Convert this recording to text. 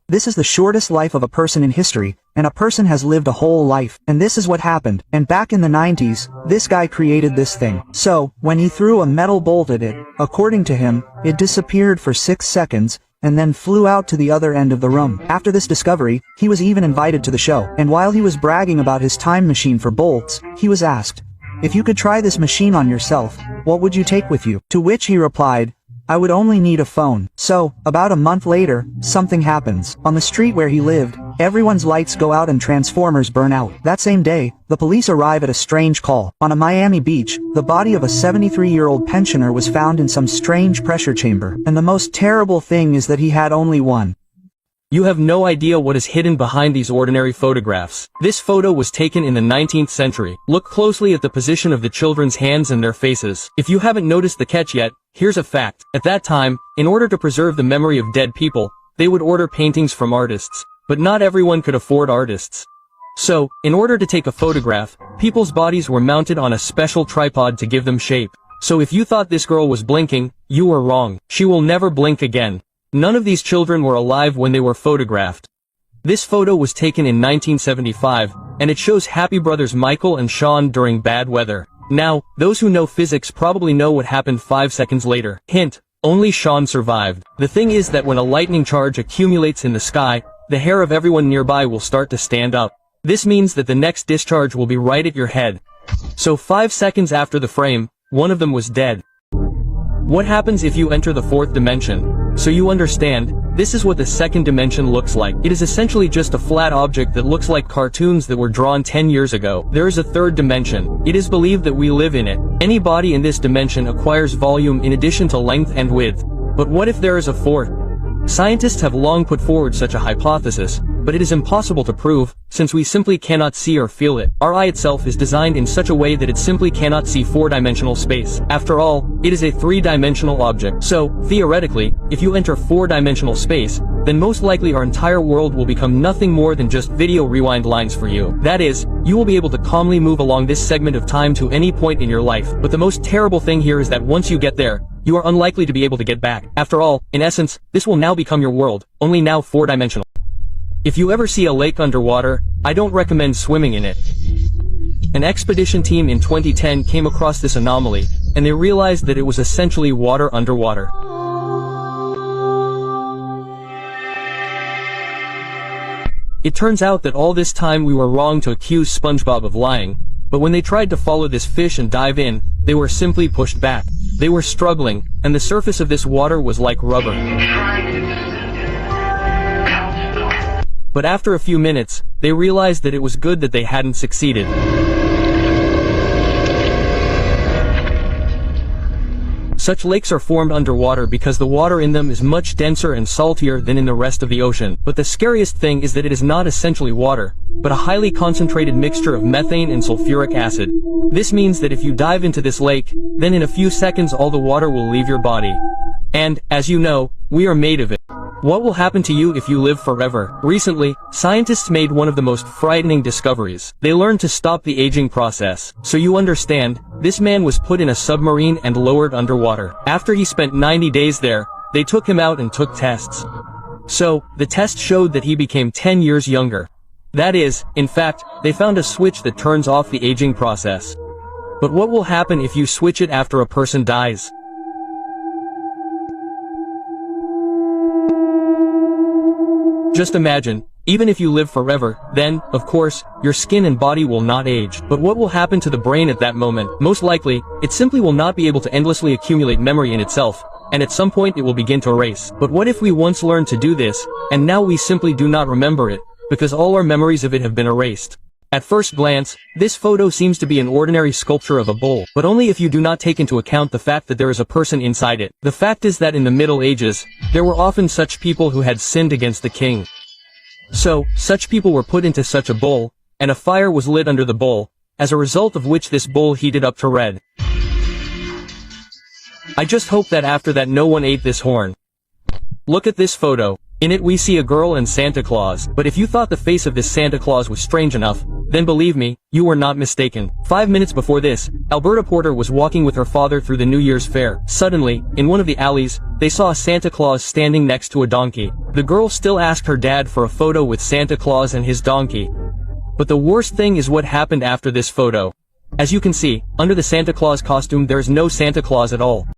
This is the shortest life of a person in history, and a person has lived a whole life, and this is what happened. And back in the 90s, this guy created this thing. So, when he threw a metal bolt at it, according to him, it disappeared for 6 seconds, and then flew out to the other end of the room. After this discovery, he was even invited to the show, and while he was bragging about his time machine for bolts, he was asked, "If you could try this machine on yourself, what would you take with you?" To which he replied, "I would only need a phone." So, about a month later, something happens. On the street where he lived, everyone's lights go out and transformers burn out. That same day, the police arrive at a strange call. On a Miami beach, the body of a 73-year-old pensioner was found in some strange pressure chamber. And the most terrible thing is that he had only one. You have no idea what is hidden behind these ordinary photographs. This photo was taken in the 19th century. Look closely at the position of the children's hands and their faces. If you haven't noticed the catch yet, here's a fact. At that time, in order to preserve the memory of dead people, they would order paintings from artists. But not everyone could afford artists. So, in order to take a photograph, people's bodies were mounted on a special tripod to give them shape. So if you thought this girl was blinking, you were wrong. She will never blink again. None of these children were alive when they were photographed. This photo was taken in 1975, and it shows happy brothers Michael and Sean during bad weather. Now, those who know physics probably know what happened 5 seconds later. Hint, only Sean survived. The thing is that when a lightning charge accumulates in the sky, the hair of everyone nearby will start to stand up. This means that the next discharge will be right at your head. So 5 seconds after the frame, one of them was dead. What happens if you enter the fourth dimension? So you understand, this is what the second dimension looks like. It is essentially just a flat object that looks like cartoons that were drawn 10 years ago. There is a third dimension. It is believed that we live in it. Any body in this dimension acquires volume in addition to length and width. But what if there is a fourth? Scientists have long put forward such a hypothesis, but it is impossible to prove, since we simply cannot see or feel it. Our eye itself is designed in such a way that it simply cannot see four-dimensional space. After all, it is a three-dimensional object. So, theoretically, if you enter four-dimensional space, then most likely our entire world will become nothing more than just video rewind lines for you. That is, you will be able to calmly move along this segment of time to any point in your life. But the most terrible thing here is that once you get there, you are unlikely to be able to get back. After all, in essence, this will now become your world, only now four-dimensional. If you ever see a lake underwater, I don't recommend swimming in it. An expedition team in 2010 came across this anomaly, and they realized that it was essentially water underwater. It turns out that all this time we were wrong to accuse SpongeBob of lying, but when they tried to follow this fish and dive in, they were simply pushed back. They were struggling, and the surface of this water was like rubber. But after a few minutes, they realized that it was good that they hadn't succeeded. Such lakes are formed underwater because the water in them is much denser and saltier than in the rest of the ocean. But the scariest thing is that it is not essentially water, but a highly concentrated mixture of methane and sulfuric acid. This means that if you dive into this lake, then in a few seconds all the water will leave your body. And, as you know, we are made of it. What will happen to you if you live forever? Recently, scientists made one of the most frightening discoveries. They learned to stop the aging process. So you understand, this man was put in a submarine and lowered underwater. After he spent 90 days there, they took him out and took tests. So, the test showed that he became 10 years younger. That is, in fact, they found a switch that turns off the aging process. But what will happen if you switch it after a person dies? Just imagine, even if you live forever, then, of course, your skin and body will not age. But what will happen to the brain at that moment? Most likely, it simply will not be able to endlessly accumulate memory in itself, and at some point it will begin to erase. But what if we once learned to do this, and now we simply do not remember it, because all our memories of it have been erased? At first glance, this photo seems to be an ordinary sculpture of a bull, but only if you do not take into account the fact that there is a person inside it. The fact is that in the Middle Ages, there were often such people who had sinned against the king. So, such people were put into such a bull, and a fire was lit under the bull, as a result of which this bull heated up to red. I just hope that after that no one ate this horn. Look at this photo. In it we see a girl and Santa Claus, but if you thought the face of this Santa Claus was strange enough, then believe me, you were not mistaken. 5 minutes before this, Alberta Porter was walking with her father through the New Year's fair. Suddenly, in one of the alleys, they saw a Santa Claus standing next to a donkey. The girl still asked her dad for a photo with Santa Claus and his donkey. But the worst thing is what happened after this photo. As you can see, under the Santa Claus costume there is no Santa Claus at all.